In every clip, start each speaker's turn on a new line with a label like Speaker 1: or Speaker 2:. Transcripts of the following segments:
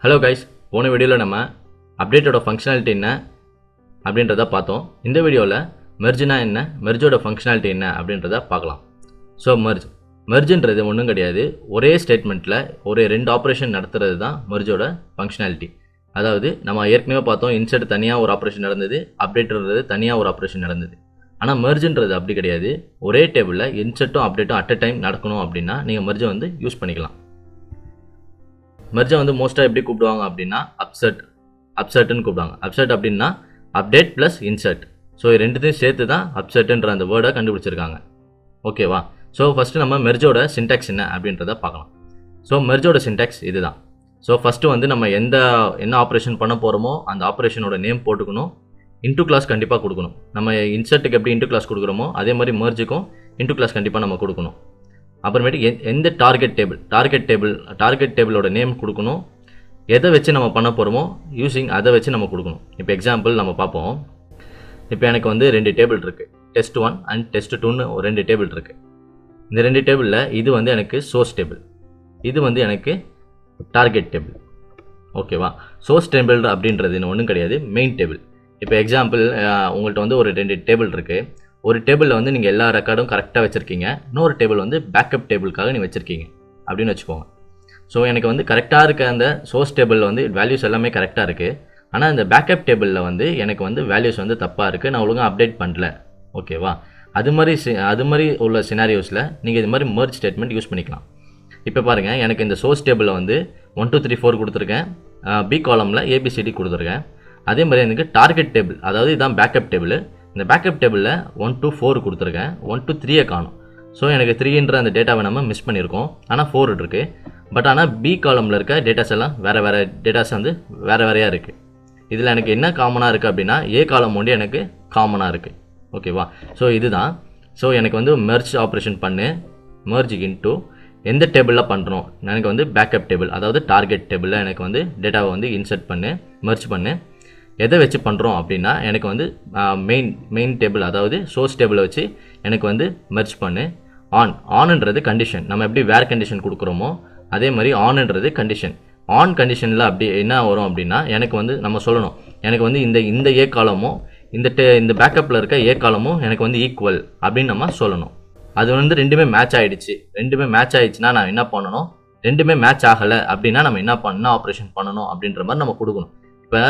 Speaker 1: Hello guys, போன வீடியோவில் நம்ம அப்டேட்டோட ஃபங்க்ஷனாலிட்டி என்ன அப்படின்றத பார்த்தோம். இந்த வீடியோவில் மெர்ஜ்னா என்ன, மெர்ஜோட ஃபங்க்ஷனாலிட்டி என்ன அப்படின்றத பார்க்கலாம். ஸோ மெர்ஜ்ன்றது ஒன்றும் கிடையாது, ஒரே ஸ்டேட்மெண்ட்டில் ஒரு 2 ஆப்ரேஷன் நடத்துறது தான் மெர்ஜோட ஃபங்க்ஷனாலிட்டி. அதாவது நம்ம ஏற்கனவே பார்த்தோம், இன்சர்ட் தனியாக ஒரு ஆப்ரேஷன் நடந்தது, அப்டேட்ன்றது தனியாக ஒரு ஆப்ரேஷன் நடந்தது. ஆனால் மெர்ஜ்ன்றது அப்படி கிடையாது, ஒரே டேபிளில் இன்சர்ட்டும் அப்டேட்டும் அட் அ டைம் நடக்கணும் அப்படின்னா நீங்கள் மெர்ஜை யூஸ் பண்ணிக்கலாம். மெர்ஜை மோஸ்ட்டாக எப்படி கூப்பிடுவாங்க அப்படின்னா அப்செட்னு கூப்பிடுவாங்க. அப்செட் அப்படின்னா அப்டேட் ப்ளஸ் இன்சர்ட். ஸோ ரெண்டுத்தையும் சேர்த்து தான் அப்செட்ன்ற அந்த வேர்டை கண்டுபிடிச்சிருக்காங்க. ஓகேவா? ஸோ ஃபஸ்ட்டு நம்ம மெர்ஜோட சின்டாக்ஸ் என்ன அப்படின்றத பார்க்கலாம். ஸோ மெர்ஜோட சின்டாக்ஸ் இதுதான். ஸோ ஃபஸ்ட்டு நம்ம என்ன ஆப்ரேஷன் பண்ண போகிறோமோ அந்த ஆப்ரேஷனோட நேம் போட்டுக்கணும். இன்டூ கிளாஸ் கண்டிப்பாக கொடுக்கணும். நம்ம இன்சர்ட்டுக்கு எப்படி இன்டூ கிளாஸ் கொடுக்குறோமோ அதே மாதிரி மெர்ஜுக்கும் இன்டூ கிளாஸ் கண்டிப்பாக நம்ம கொடுக்கணும். அப்புறமேட்டு எந்த டார்கெட் டேபிளோட நேம் கொடுக்கணும். எதை வச்சு நம்ம பண்ண போகிறோமோ அதை வச்சு நம்ம கொடுக்கணும். இப்போ எக்ஸாம்பிள் நம்ம பார்ப்போம். இப்போ எனக்கு 2 டேபிள் இருக்குது, test1 அண்ட் test2ன்னு 2 டேபிள் இருக்குது. இந்த 2 டேபிளில் இது எனக்கு சோர்ஸ் டேபிள், இது எனக்கு டார்கெட் டேபிள். ஓகேவா? சோர்ஸ் டேபிள் அப்படின்றது ஒன்றும் கிடையாது, மெயின் டேபிள். இப்போ எக்ஸாம்பிள் உங்கள்கிட்ட ஒரு 2 டேபிள் இருக்குது. ஒரு டேபிளில் நீங்கள் எல்லா ரெக்கார்டும் கரெக்டாக வச்சுருக்கீங்க, இன்னொரு டேபிள் பேக்கப் டேபிளுக்காக நீங்கள் வச்சுருக்கீங்க அப்படின்னு வச்சுக்கோங்க. ஸோ எனக்கு கரெக்டாக இருக்க அந்த சோர்ஸ் டேபிளில் வேல்யூஸ் எல்லாமே கரெக்டாக இருக்குது. ஆனால் இந்த பேக்கப் டேபிளில் எனக்கு வேல்யூஸ் தப்பாக இருக்குது, நான் ஒழுங்காக அப்டேட் பண்ணல. ஓகேவா? அது மாதிரி உள்ள சினாரியோஸில் நீங்கள் இது மாதிரி மெர்ஜ் ஸ்டேட்மெண்ட் யூஸ் பண்ணிக்கலாம். இப்போ பாருங்கள், எனக்கு இந்த சோர்ஸ் டேபிளில் 1 2 3 4 கொடுத்துருக்கேன், பி காலமில் ஏபிசிடி கொடுத்துருக்கேன். அதே மாதிரி எனக்கு டார்கெட் டேபிள், அதாவது இதுதான் பேக்கப் டேபிள். இந்த பேக்கப் டேபிளில் 1 2 4 கொடுத்துருக்கேன், 1 2 3 காணும். ஸோ எனக்கு 3ன்ற அந்த டேட்டாவை நம்ம மிஸ் பண்ணியிருக்கோம், ஆனால் 4 இருக்குது. பட் ஆனால் பி காலமில் இருக்க டேட்டாஸ் எல்லாம் வேறு டேட்டாஸ் வேறையாக இருக்குது. இதில் எனக்கு என்ன காமனாக இருக்குது அப்படின்னா ஏ காலம் எனக்கு காமனாக இருக்குது. ஓகேவா? ஸோ இதுதான். ஸோ எனக்கு மெர்ஜ் ஆப்ரேஷன் மெர்ஜ் இன்டூ எந்த டேபிளில் பண்ணுறோம், எனக்கு பேக்கப் டேபிள், அதாவது டார்கெட் டேபிளில் எனக்கு டேட்டாவை இன்சர்ட் மெர்ஜ் எதை வச்சு பண்ணுறோம் அப்படின்னா எனக்கு மெயின் டேபிள், அதாவது சோர்ஸ் டேபிளை வச்சு எனக்கு மெர்ஜ் ஆன்ன்றது கண்டிஷன். நம்ம எப்படி வேர் கண்டிஷன் கொடுக்குறோமோ அதே மாதிரி ஆன்ன்றது கண்டிஷன். ஆன் கண்டிஷனில் அப்படி என்ன வரும் அப்படின்னா எனக்கு நம்ம சொல்லணும், எனக்கு இந்த ஏ காலமும் இந்த பேக்கப்பில் இருக்க ஏ காலமும் எனக்கு ஈக்குவல் அப்படின்னு நம்ம சொல்லணும். அது ரெண்டுமே மேட்ச் ஆகிடுச்சு. ரெண்டுமே மேட்ச் ஆகிடுச்சுன்னா நான் என்ன பண்ணணும், ரெண்டுமே மேட்ச் ஆகலை அப்படின்னா நம்ம என்ன ஆப்ரேஷன் பண்ணணும் அப்படின்ற மாதிரி நம்ம கொடுக்கணும். இப்போ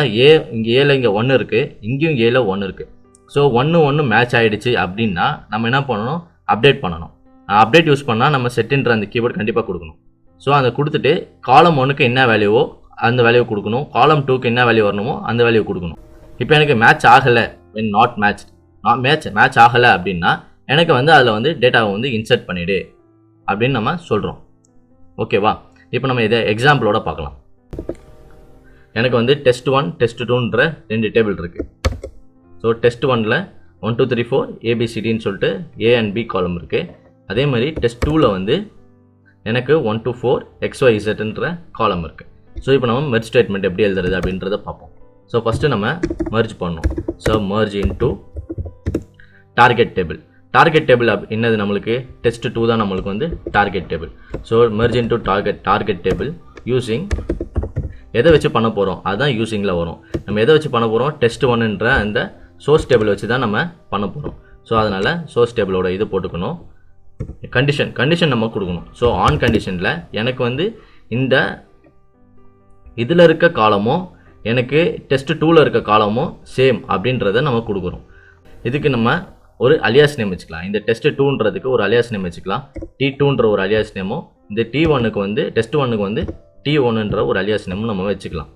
Speaker 1: ஏல இங்கே 1 இருக்குது, இங்கேயும் ஏல 1 இருக்குது. ஸோ 1 மேட்ச் ஆகிடுச்சு அப்படின்னா நம்ம என்ன பண்ணணும், அப்டேட் பண்ணணும். அப்டேட் யூஸ் பண்ணால் நம்ம செட்டுன்ற அந்த கீவேர்டு கண்டிப்பாக கொடுக்கணும். ஸோ அதை கொடுத்துட்டு காலம் 1க்கு என்ன வேல்யூவோ அந்த வேல்யூ கொடுக்கணும், காலம் 2க்கு என்ன வேல்யூ வரணுமோ அந்த வேல்யூ கொடுக்கணும். இப்போ எனக்கு மேட்ச் ஆகலை, வென் நாட் மேட்ச் ஆகலை அப்படின்னா எனக்கு அதில் டேட்டாவை இன்சர்ட் பண்ணிவிடு அப்படின்னு நம்ம சொல்கிறோம். ஓகேவா? இப்போ நம்ம இதை எக்ஸாம்பிளோட பார்க்கலாம். எனக்கு test1 test2ன்ற 2 டேபிள் இருக்குது. ஸோ test1ல் 1 2 3 4 ஏபிசிடின்னு சொல்லிட்டு ஏ அண்ட் பி காலம் இருக்குது. அதே மாதிரி test2ல் எனக்கு 1 2 4 XYZன்ற காலம் இருக்குது. ஸோ இப்போ நம்ம மெர்ஜ் ஸ்டேட்மெண்ட் எப்படி எழுதுறது அப்படின்றத பார்ப்போம். ஸோ ஃபஸ்ட்டு நம்ம மெர்ஜ் பண்ணணும். So merge into target table என்னது, நம்மளுக்கு test2 தான் நம்மளுக்கு target table. So merge into target table using எதை வச்சு பண்ண போகிறோம் அதுதான் யூஸிங்கில் வரும். நம்ம எதை வச்சு பண்ண போகிறோம், test1ன்ற அந்த சோர்ஸ் டேபிள் வச்சு தான் நம்ம பண்ண போகிறோம். ஸோ அதனால் சோர்ஸ் டேபிளோட இது போட்டுக்கணும். கண்டிஷன் நம்ம கொடுக்கணும். ஸோ ஆன் கண்டிஷனில் எனக்கு இந்த இதில் இருக்க காலமும் எனக்கு test2ல் இருக்க காலமும் சேம் அப்படின்றத நம்ம கொடுக்குறோம். இதுக்கு நம்ம ஒரு அலியாஸ் நேம் வச்சுக்கலாம். இந்த test2ன்றதுக்கு ஒரு அலியாஸ் நேம் வச்சுக்கலாம், T2ன்ற ஒரு அலியாஸ் நேமும், இந்த T1க்கு test1க்கு T1ன்ற ஒரு அலியாஸ் நேமும் நம்ம வச்சுக்கலாம்.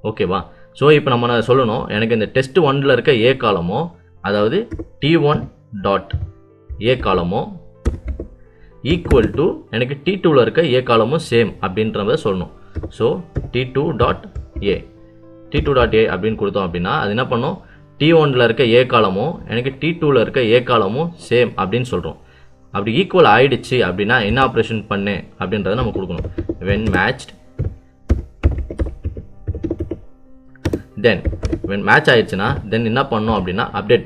Speaker 1: ஓகேவா? ஸோ இப்போ நம்ம சொல்லணும், எனக்கு இந்த test1ல் இருக்க ஏ காலமோ, அதாவது T1 டாட் ஏ காலமோ ஈக்குவல் டு எனக்கு T2ல் இருக்க ஏ காலமும் சேம் அப்படின்றத சொல்லணும். ஸோ T2 டாட் ஏ அப்படின்னு கொடுத்தோம் அப்படின்னா அது என்ன பண்ணும், T1ல் இருக்க ஏ காலமும் எனக்கு T2ல் இருக்க ஏ காலமும் சேம் அப்படின்னு சொல்கிறோம். அப்படி ஈக்குவல் ஆகிடுச்சு அப்படின்னா என்ன ஆப்ரேஷன் பண்ணு அப்படின்றத நம்ம கொடுக்கணும். when மேட்ச் ஆயிடுச்சுன்னா தென் என்ன பண்ணணும் அப்படின்னா அப்டேட்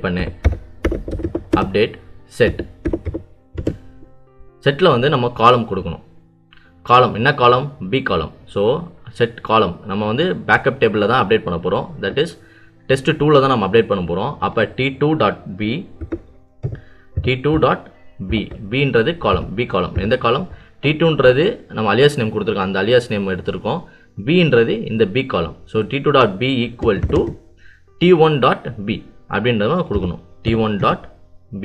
Speaker 1: செட்டில் நம்ம காலம் கொடுக்கணும். காலம் என்ன காலம், பி காலம். ஸோ செட் காலம் நம்ம வந்து பேக்கப் டேபிளில் தான் அப்டேட் பண்ண போகிறோம். தட் இஸ் டெஸ்ட் 2ல் தான் நம்ம அப்டேட் பண்ண போகிறோம். அப்போ t2.b bன்றது காலம், b காலம். எந்த காலம்? t2ன்றது நம்ம அலியாஸ் நேம் கொடுத்துருக்கோம், அந்த அலியாஸ் நேம் எடுத்திருக்கோம். bன்றது இந்த b காலம். So t2.b equal to t1.b அப்படின்றத கொடுக்கணும். t1.b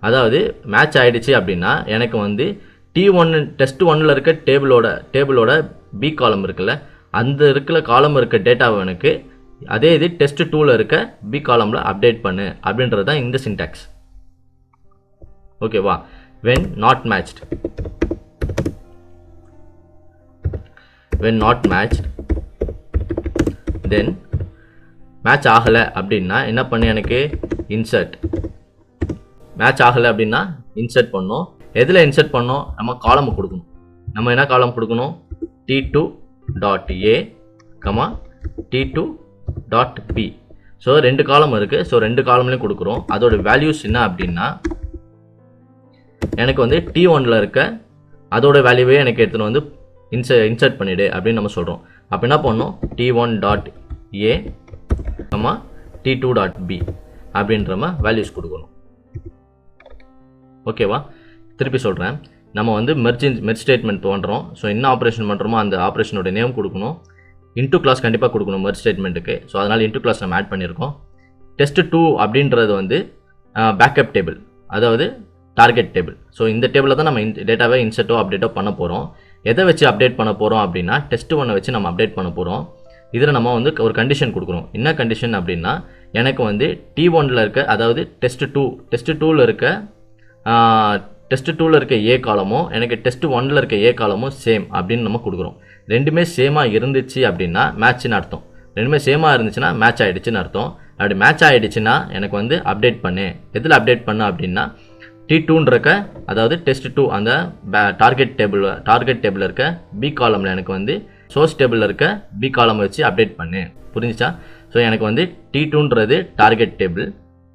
Speaker 1: அதாவது மேட்ச் ஆகிடுச்சு அப்படின்னா எனக்கு வந்து t1 டெஸ்ட் 1ல் இருக்க டேபிளோட b காலம் இருக்குல்ல, அந்த இருக்கிற காலம் இருக்க டேட்டாவை எனக்கு அதே இது டெஸ்ட் 2ல் இருக்க b காலமில் அப்டேட் பண்ணு அப்படின்றது தான் இந்த சின்டாக்ஸ். ஓகேவா? when not matched then match ஆகலை அப்படின்னா என்ன பண்ணு, எனக்கு இன்சர்ட். மேட்ச் ஆகலை அப்படின்னா இன்சர்ட் பண்ணோம். எதில் இன்சர்ட் பண்ணோம்? நம்ம காலம் கொடுக்கணும். நம்ம என்ன காலம் கொடுக்கணும்? t2.a t2.b. ஸோ 2 காலம் இருக்குது. ஸோ 2 காலம்லேயும் கொடுக்குறோம். அதோட வேல்யூஸ் என்ன அப்படின்னா எனக்கு வந்து t1ல் இருக்க அதோட வேல்யூவே எனக்கு எடுத்துன்னு வந்து இன்சர்ட் பண்ணிவிடு அப்படின்னு நம்ம சொல்கிறோம். அப்போ என்ன பண்ணோம்? t1.a t2.b அப்படின்ற வேல்யூஸ் கொடுக்கணும். ஓகேவா? திருப்பி சொல்கிறேன். நம்ம வந்து மெர்ஜ் ஸ்டேட்மெண்ட் பண்ணுறோம். ஸோ என்ன ஆப்ரேஷன் பண்ணுறோமோ அந்த ஆப்ரேஷனோட நேம் கொடுக்கணும். இன்டூ கிளாஸ் கண்டிப்பாக கொடுக்கணும் மெர்ஜ் ஸ்டேட்மெண்ட்டுக்கு. ஸோ அதனால் இன்டூ கிளாஸ் நம்ம ஆட் பண்ணியிருக்கோம். டெஸ்ட் 2 அப்படின்றது வந்து பேக்கப் டேபிள், அதாவது டார்கெட் டேபிள். ஸோ இந்த டேபிளில் தான் நம்ம டேட்டாவை இன்சர்ட்டோ அப்டேட்டோ பண்ண போகிறோம். எதை வச்சு அப்டேட் பண்ண போகிறோம் அப்படின்னா டெஸ்ட் 1 வச்சு நம்ம அப்டேட் பண்ண போகிறோம். இதில் நம்ம வந்து ஒரு கண்டிஷன் கொடுக்குறோம். என்ன கண்டிஷன் அப்படின்னா எனக்கு வந்து t1ல் இருக்க, அதாவது டெஸ்ட் 2ல் இருக்க ஏ காலமும் எனக்கு டெஸ்ட் 1ல் இருக்க ஏ காலமும் சேம் அப்படின்னு நம்ம கொடுக்குறோம். ரெண்டுமே சேமாக இருந்துச்சு அப்படின்னா மேட்ச்னு அர்த்தம். ரெண்டுமே சேமாக இருந்துச்சுன்னா மேட்ச் ஆகிடுச்சுன்னு அர்த்தம். அப்படி மேட்ச் ஆகிடுச்சுன்னா எனக்கு வந்து அப்டேட் பண்ணு. எதில் அப்டேட் பண்ணு அப்படின்னா t2 இருக்க, அதாவது டெஸ்ட் 2 அந்த டார்கெட் டேபிள் இருக்க b காலமில் எனக்கு வந்து சோர்ஸ் டேபிளில் இருக்க b காலம் வச்சு அப்டேட் பண்ணு. புரிஞ்சுச்சா? ஸோ எனக்கு வந்து t2ன்றது டார்கெட் டேபிள்,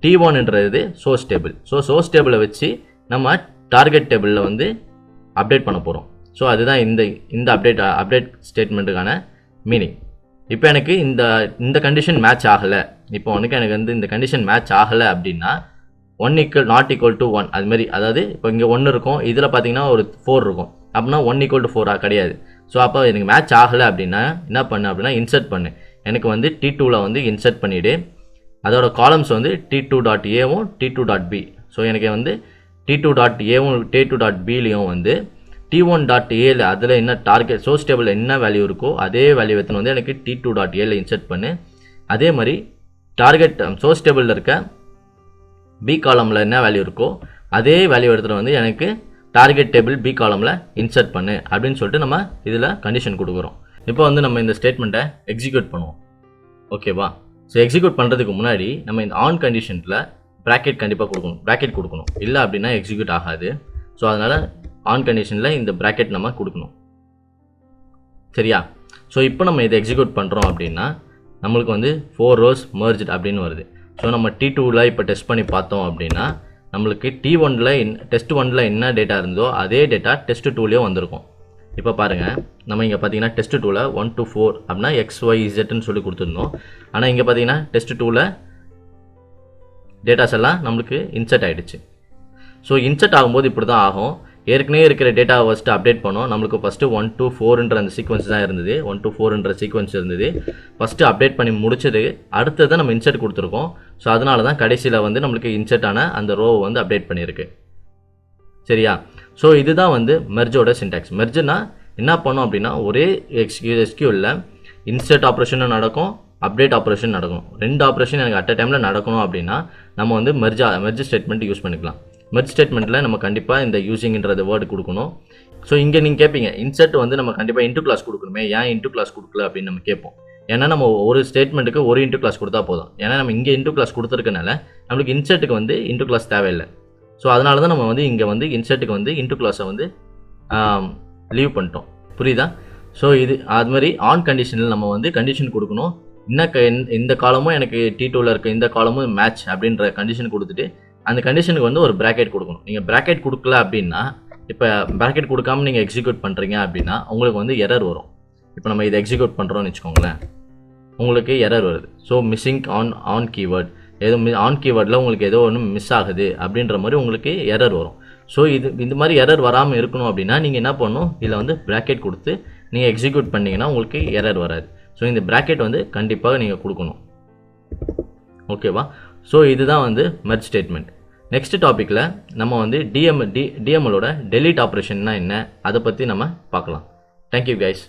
Speaker 1: t1ன்றது சோர்ஸ் டேபிள். ஸோ சோர்ஸ் டேபிளை வச்சு நம்ம டார்கெட் டேபிளில் வந்து அப்டேட் பண்ண போகிறோம். ஸோ அதுதான் இந்த அப்டேட் ஸ்டேட்மெண்ட்டுக்கான மீனிங். இப்போ எனக்கு இந்த கண்டிஷன் மேட்ச் ஆகலை. இப்போ எனக்கு வந்து இந்த கண்டிஷன் மேட்ச் ஆகலை அப்படின்னா 1 not equal to 1 அதுமாரி, அதாவது இப்போ இங்கே 1 இருக்கும், இதில் பார்த்தீங்கன்னா ஒரு 4 இருக்கும். அப்படின்னா 1 equal to 4 கிடையாது. ஸோ அப்போ எனக்கு மேட்ச் ஆகலை அப்படின்னா என்ன பண்ணு அப்படின்னா இன்சர்ட் பண்ணு. எனக்கு வந்து t2ல் வந்து இன்சர்ட் பண்ணிவிடு. அதோட காலம்ஸ் வந்து t2.aவும் t2.b. ஸோ எனக்கு வந்து t2.aவும் t2.bலையும் வந்து t1.aல அதில் என்ன டார்கெட் சோர்ஸ் டேபிளில் என்ன வேல்யூ இருக்கோ அதே வேல்யூ எடுத்துன்னு வந்து எனக்கு t2.aல இன்சர்ட் பண்ணு. அதே மாதிரி டார்கெட் சோர்ஸ் டேபிளில் இருக்க b காலமில் என்ன வேல்யூ இருக்கோ அதே வேல்யூ எடுத்துகிட்டு வந்து எனக்கு டார்கெட் டேபிள் b காலமில் இன்சர்ட் பண்ணு அப்படின்னு சொல்லிட்டு நம்ம இதில் கண்டிஷன் கொடுக்குறோம். இப்போ வந்து நம்ம இந்த ஸ்டேட்மெண்ட்டை எக்ஸிக்யூட் பண்ணுவோம். ஓகேவா? ஸோ எக்ஸிக்யூட் பண்ணுறதுக்கு முன்னாடி நம்ம இந்த ஆன் கண்டிஷனில் ப்ராக்கெட் கண்டிப்பாக கொடுக்கணும். இல்லை அப்படின்னா எக்ஸிக்யூட் ஆகாது. ஸோ அதனால் ஆன் கண்டிஷனில் இந்த ப்ராக்கெட் நம்ம கொடுக்கணும். சரியா? ஸோ இப்போ நம்ம இதை எக்ஸிக்யூட் பண்ணுறோம் அப்படின்னா நம்மளுக்கு வந்து 4 rows merged அப்படின்னு வருது. ஸோ நம்ம t2ல் இப்போ டெஸ்ட் பண்ணி பார்த்தோம் அப்படின்னா நம்மளுக்கு டெஸ்ட் 1ல் என்ன டேட்டா இருந்தோ அதே டேட்டா டெஸ்ட் 2லேயும் வந்திருக்கும். இப்போ பாருங்கள், நம்ம இங்கே பார்த்தீங்கன்னா டெஸ்ட் 2ல் 1 to 4 அப்படின்னா XYZன்னு சொல்லி கொடுத்துருந்தோம். ஆனால் இங்கே பார்த்தீங்கன்னா டெஸ்ட் 2ல் டேட்டாஸ் எல்லாம் நம்மளுக்கு இன்சர்ட் ஆகிடுச்சு. ஸோ இன்சர்ட் ஆகும்போது இப்படி தான் ஆகும். ஏற்கனவே இருக்கிற டேட்டாவை ஃபஸ்ட்டு அப்டேட் பண்ணோம். நம்மளுக்கு ஃபஸ்ட்டு 1 to 4ன்ற அந்த சீக்வன்ஸ் தான் இருந்தது. 1 to 4ன்ற சீக்வன்ஸ் இருந்தது. ஃபஸ்ட்டு அப்டேட் பண்ணி முடிச்சது அடுத்தது நம்ம இன்சர்ட் கொடுத்துருக்கோம். ஸோ அதனால தான் கடைசியில் வந்து நம்மளுக்கு இன்சர்ட் ஆன அந்த ரோவை வந்து அப்டேட் பண்ணியிருக்கு. சரியா? ஸோ இதுதான் வந்து மெர்ஜோட சின்டாக்ஸ். மெர்ஜ்னா என்ன பண்ணோம் அப்படின்னா ஒரே SQLல இன்சர்ட் ஆப்ரேஷனும் நடக்கும், அப்டேட் ஆப்ரேஷன் நடக்கும். 2 ஆப்ரேஷன் எனக்கு அட் அ டைமில் நடக்கணும் அப்படின்னா நம்ம வந்து மெர்ஜ் ஸ்டேட்மெண்ட் யூஸ் பண்ணிக்கலாம். மெர்ஜ் ஸ்டேட்மெண்ட்டில் நம்ம கண்டிப்பாக இந்த யூசிங்ன்றது வேர்டு கொடுக்கணும். ஸோ இங்கே நீங்கள் கேட்பீங்க, இன்சர்ட் வந்து நம்ம கண்டிப்பாக இன்டூ கிளாஸ் கொடுக்கணுமே, ஏன் இன்டூ கிளாஸ் கொடுக்கல அப்படின்னு நம்ம கேட்போம். ஏன்னா நம்ம ஒரு ஸ்டேட்மெண்ட்டுக்கு ஒரு இன்டூ கிளாஸ் கொடுத்தா போதும். ஏன்னா நம்ம இங்கே இன்டூ கிளாஸ் கொடுத்துருக்கனால நம்மளுக்கு இன்சர்ட்டுக்கு வந்து இன்டூ கிளாஸ் தேவையில்லை. ஸோ அதனால தான் நம்ம வந்து இங்கே வந்து இன்சர்ட்டுக்கு வந்து இன்டூ கிளாஸை வந்து லீவ் பண்ணிட்டோம். புரியுதா? ஸோ இது அது மாதிரி ஆன் கண்டிஷனில் நம்ம வந்து கண்டிஷன் கொடுக்கணும். இந்த காலமும் எனக்கு t2ல் இருக்க இந்த காலமும் மேட்ச் அப்படின்ற கண்டிஷன் கொடுத்துட்டு அந்த கண்டிஷனுக்கு வந்து ஒரு ப்ராக்கெட் கொடுக்கணும். நீங்கள் ப்ராக்கெட் கொடுக்கல அப்படின்னா, இப்போ ப்ராக்கெட் கொடுக்காம நீங்கள் எக்ஸிக்யூட் பண்ணுறீங்க அப்படின்னா உங்களுக்கு வந்து எரர் வரும். இப்போ நம்ம இதை எக்ஸிக்யூட் பண்ணுறோம்னு வச்சுக்கோங்களேன், உங்களுக்கு எரர் வருது. ஸோ மிஸ்ஸிங் ஆன் கீவேர்ட், ஏதோ ஆன் கீவேர்டில் உங்களுக்கு ஏதோ ஒன்று மிஸ் ஆகுது அப்படின்ற மாதிரி உங்களுக்கு எரர் வரும். ஸோ இந்த மாதிரி எரர் வராமல் இருக்கணும் அப்படின்னா நீங்கள் என்ன பண்ணணும், இதில் வந்து ப்ராக்கெட் கொடுத்து நீங்கள் எக்ஸிக்யூட் பண்ணிங்கன்னா உங்களுக்கு எரர் வராது. ஸோ இந்த ப்ராக்கெட் வந்து கண்டிப்பாக நீங்கள் கொடுக்கணும். ஓகேவா? ஸோ இதுதான் வந்து மெர்ஜ் ஸ்டேட்மெண்ட். நெக்ஸ்ட் டாப்பிக்கில் நம்ம வந்து டிஎம்எலோட டெலீட் ஆப்ரேஷன்னா என்ன அதை பற்றி நம்ம பார்க்கலாம். Thank you guys.